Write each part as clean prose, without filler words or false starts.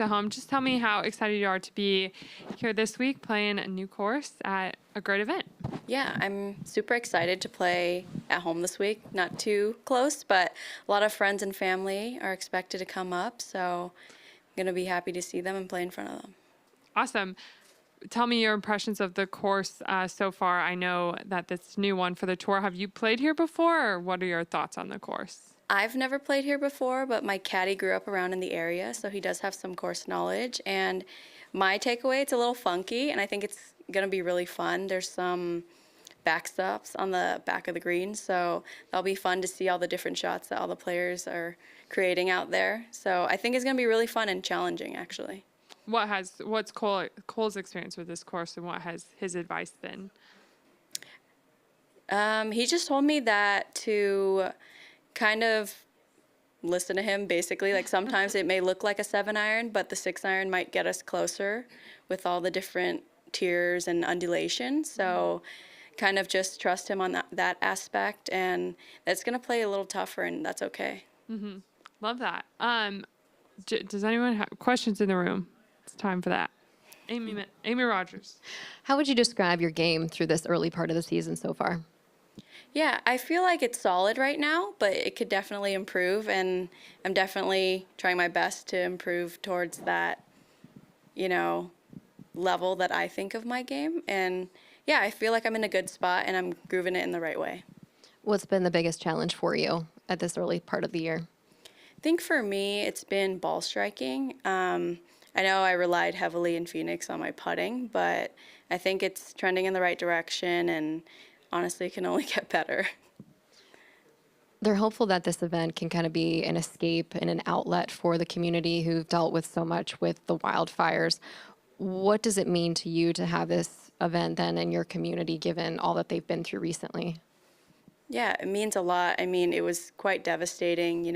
at home. Just tell me how excited you are to be here this week playing a new course at a great event. Yeah, I'm super excited to play at home this week. Not too close, but a lot of friends and family are expected to come up, so I'm going to be happy to see them and play in front of them. Awesome. Tell me your impressions of the course so far. I know that this new one for the tour. Have you played here before, or what are your thoughts on the course? I've never played here before, but my caddy grew up around in the area, so he does have some course knowledge. And my takeaway, it's a little funky, and I think it's going to be really fun. There's some backstops on the back of the green, so that'll be fun to see all the different shots that all the players are creating out there. So I think it's going to be really fun and challenging, actually. What's Cole's experience with this course, and what has his advice been? He just told me that to kind of listen to him, basically. Like sometimes it may look like a 7-iron, but the 6-iron might get us closer with all the different tiers and undulation. So kind of just trust him on that aspect, and that's going to play a little tougher, and that's okay. Mm-hmm. Love that. Does anyone have questions in the room? It's time for that. Amy Rogers. How would you describe your game through this early part of the season so far? Yeah, I feel like it's solid right now, but it could definitely improve, and I'm definitely trying my best to improve towards that, level that I think of my game. And yeah, I feel like I'm in a good spot and I'm grooving it in the right way. What's been the biggest challenge for you at this early part of the year? I think for me, it's been ball striking. I know I relied heavily in Phoenix on my putting, but I think it's trending in the right direction, and honestly, it can only get better. They're hopeful that this event can kind of be an escape and an outlet for the community who've dealt with so much with the wildfires. What does it mean to you to have this event then in your community, given all that they've been through recently? Yeah, it means a lot. I mean, it was quite devastating,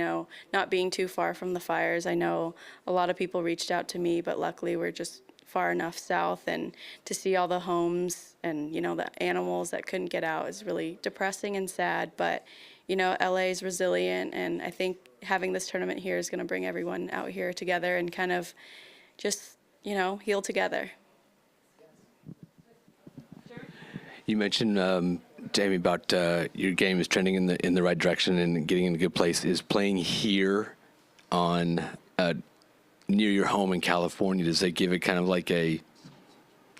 not being too far from the fires. I know a lot of people reached out to me, but luckily we're just far enough south, and to see all the homes and, the animals that couldn't get out is really depressing and sad. But, LA is resilient, and I think having this tournament here is going to bring everyone out here together and kind of just, heal together. You mentioned, Jamie, about your game is trending in the right direction and getting in a good place. Is playing here on near your home in California, does that give it kind of like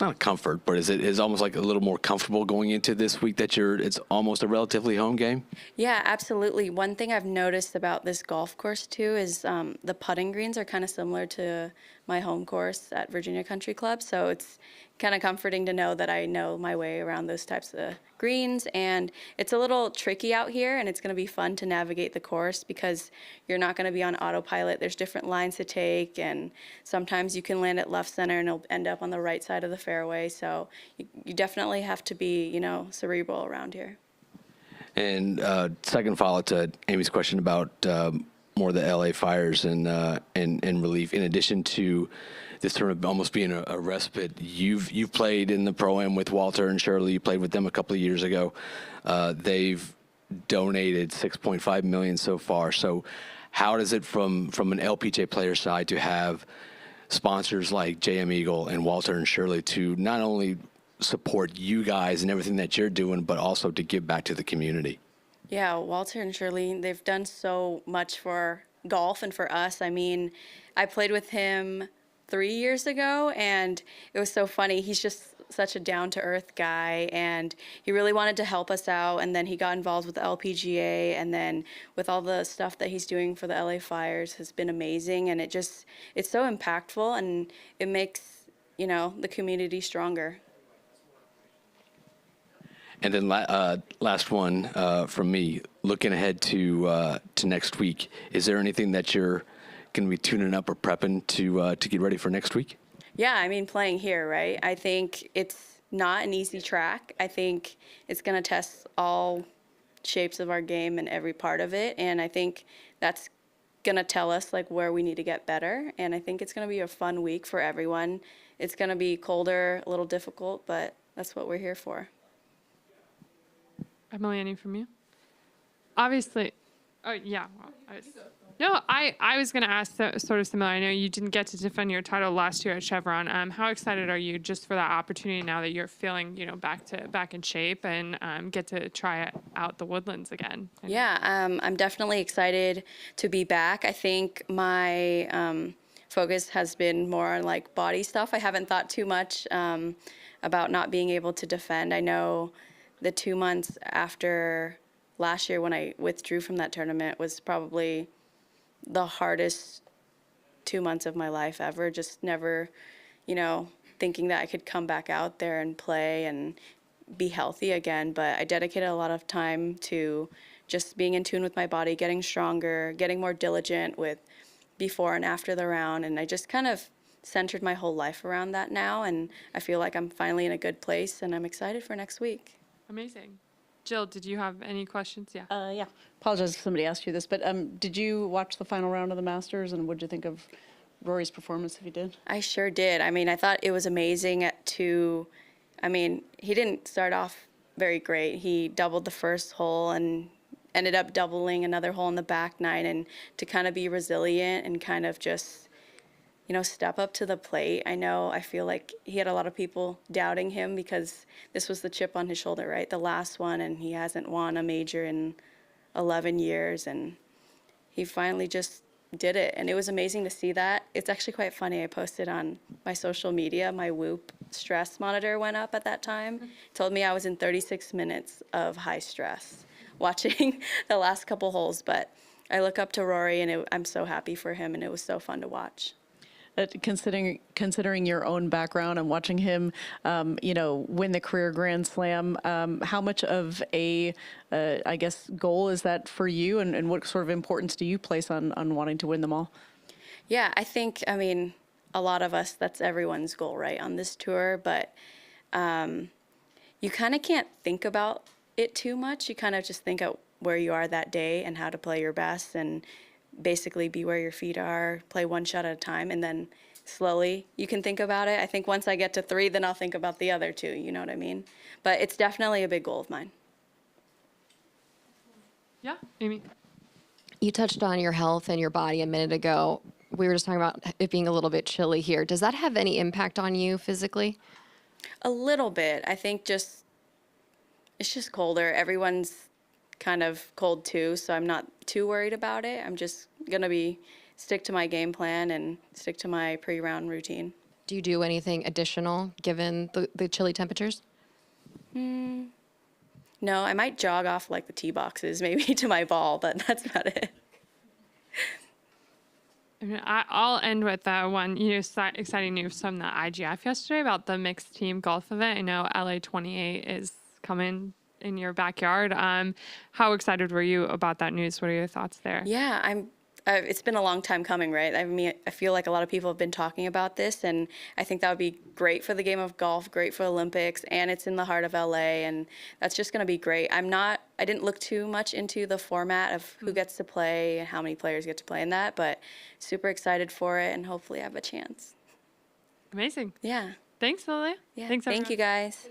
not a comfort, but is almost like a little more comfortable going into this week that it's almost a relatively home game? Yeah, absolutely. One thing I've noticed about this golf course too is the putting greens are kind of similar to my home course at Virginia Country Club. So it's kind of comforting to know that I know my way around those types of greens. And it's a little tricky out here, and it's going to be fun to navigate the course because you're not going to be on autopilot. There's different lines to take, and sometimes you can land at left center and it'll end up on the right side of the fairway. So you definitely have to be, cerebral around here. And second follow-up to Amy's question about more of the LA fires and relief. In addition to this tournament almost being a respite, you've played in the Pro-Am with Walter and Shirley. You played with them a couple of years ago. They've donated $6.5 million so far. So how does it from an LPGA player side to have sponsors like JM Eagle and Walter and Shirley to not only support you guys and everything that you're doing, but also to give back to the community? Yeah, Walter and Shirley, they've done so much for golf and for us. I mean, I played with him 3 years ago, and it was so funny. He's just such a down-to-earth guy, and he really wanted to help us out, and then he got involved with the LPGA, and then with all the stuff that he's doing for the LA fires has been amazing, and it's so impactful, and it makes, the community stronger. And then last one from me, looking ahead to next week, is there anything that you're going to be tuning up or prepping to get ready for next week? Yeah, I mean, playing here, right? I think it's not an easy track. I think it's going to test all shapes of our game and every part of it, and I think that's going to tell us like where we need to get better, and I think it's going to be a fun week for everyone. It's going to be colder, a little difficult, but that's what we're here for. Emily, any from you? Obviously. Oh, yeah. Well, No, I was going to ask sort of similar. I know you didn't get to defend your title last year at Chevron. How excited are you just for that opportunity now that you're feeling, back in shape and get to try out the Woodlands again? Yeah, I'm definitely excited to be back. I think my focus has been more on like body stuff. I haven't thought too much about not being able to defend. I know the 2 months after last year when I withdrew from that tournament was probably the hardest 2 months of my life ever. Just never, thinking that I could come back out there and play and be healthy again. But I dedicated a lot of time to just being in tune with my body, getting stronger, getting more diligent with before and after the round. And I just kind of centered my whole life around that now. And I feel like I'm finally in a good place and I'm excited for next week. Amazing. Jill, did you have any questions? Yeah. Yeah. Apologize if somebody asked you this, but did you watch the final round of the Masters, and what did you think of Rory's performance, if you did? I sure did. I mean, I thought it was amazing he didn't start off very great. He doubled the first hole and ended up doubling another hole in the back nine, and to kind of be resilient and kind of just, step up to the plate. I feel like he had a lot of people doubting him because this was the chip on his shoulder, right? The last one, and he hasn't won a major in 11 years, and he finally just did it. And it was amazing to see that. It's actually quite funny. I posted on my social media, my Whoop stress monitor went up at that time. It told me I was in 36 minutes of high stress watching the last couple holes. But I look up to Rory, and I'm so happy for him, and it was so fun to watch. Considering your own background and watching him, win the career Grand Slam, how much of a, goal is that for you, and what sort of importance do you place on wanting to win them all? Yeah, I think, a lot of us, that's everyone's goal, right, on this tour, but you kind of can't think about it too much. You kind of just think of where you are that day and how to play your best and basically be where your feet are, play one shot at a time, and then slowly you can think about it. I think once I get to 3, then I'll think about the other 2, you know what I mean? But it's definitely a big goal of mine. Yeah, Amy. You touched on your health and your body a minute ago. We were just talking about it being a little bit chilly here. Does that have any impact on you physically? A little bit. I think it's just colder. Everyone's kind of cold too, so I'm not too worried about it. I'm just gonna stick to my game plan and stick to my pre-round routine. Do you do anything additional given the chilly temperatures? No, I might jog off like the tee boxes maybe to my ball, but that's about it. I'll end with one exciting news from the IGF yesterday about the mixed team golf event. I know LA 28 is coming in your backyard. How excited were you about that news? What are your thoughts there? Yeah, it's been a long time coming, right? I feel like a lot of people have been talking about this, and I think that would be great for the game of golf, great for Olympics, and it's in the heart of LA, and that's just going to be great. I didn't look too much into the format of who gets to play and how many players get to play in that, but super excited for it, and hopefully I have a chance. Amazing. Yeah. Thanks, Lilia. Yeah. Thanks, Thank everyone. you, guys.